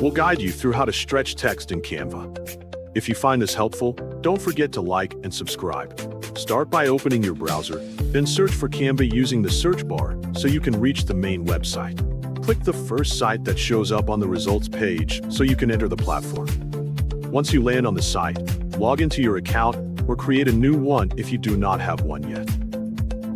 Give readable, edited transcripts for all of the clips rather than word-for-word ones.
We'll guide you through how to stretch text in Canva. If you find this helpful, don't forget to like and subscribe. Start by opening your browser, then search for Canva using the search bar so you can reach the main website. Click the first site that shows up on the results page so you can enter the platform. Once you land on the site, log into your account or create a new one if you do not have one yet.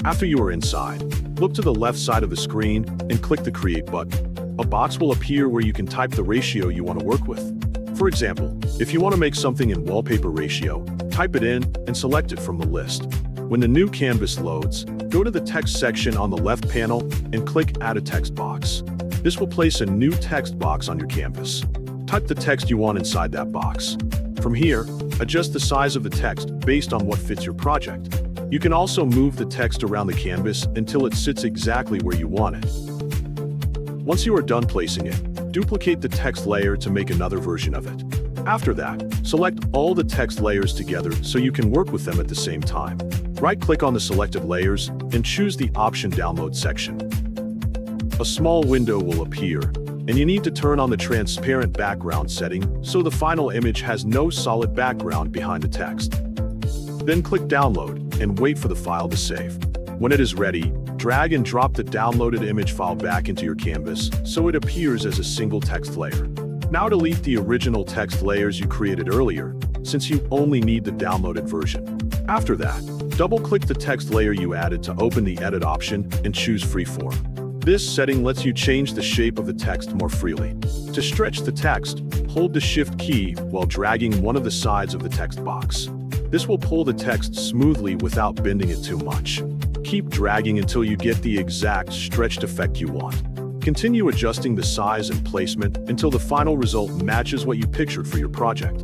After you are inside, look to the left side of the screen and click the Create button. A box will appear where you can type the ratio you want to work with. For example, if you want to make something in wallpaper ratio, type it in and select it from the list. When the new canvas loads, go to the text section on the left panel and click Add a text box. This will place a new text box on your canvas. Type the text you want inside that box. From here, adjust the size of the text based on what fits your project. You can also move the text around the canvas until it sits exactly where you want it. Once you are done placing it, duplicate the text layer to make another version of it. After that, select all the text layers together so you can work with them at the same time. Right-click on the selected layers and choose the option Download section. A small window will appear, and you need to turn on the transparent background setting so the final image has no solid background behind the text. Then click Download and wait for the file to save. When it is ready, drag and drop the downloaded image file back into your canvas so it appears as a single text layer. Now delete the original text layers you created earlier, since you only need the downloaded version. After that, double-click the text layer you added to open the Edit option and choose Freeform. This setting lets you change the shape of the text more freely. To stretch the text, hold the Shift key while dragging one of the sides of the text box. This will pull the text smoothly without bending it too much. Keep dragging until you get the exact stretched effect you want. Continue adjusting the size and placement until the final result matches what you pictured for your project.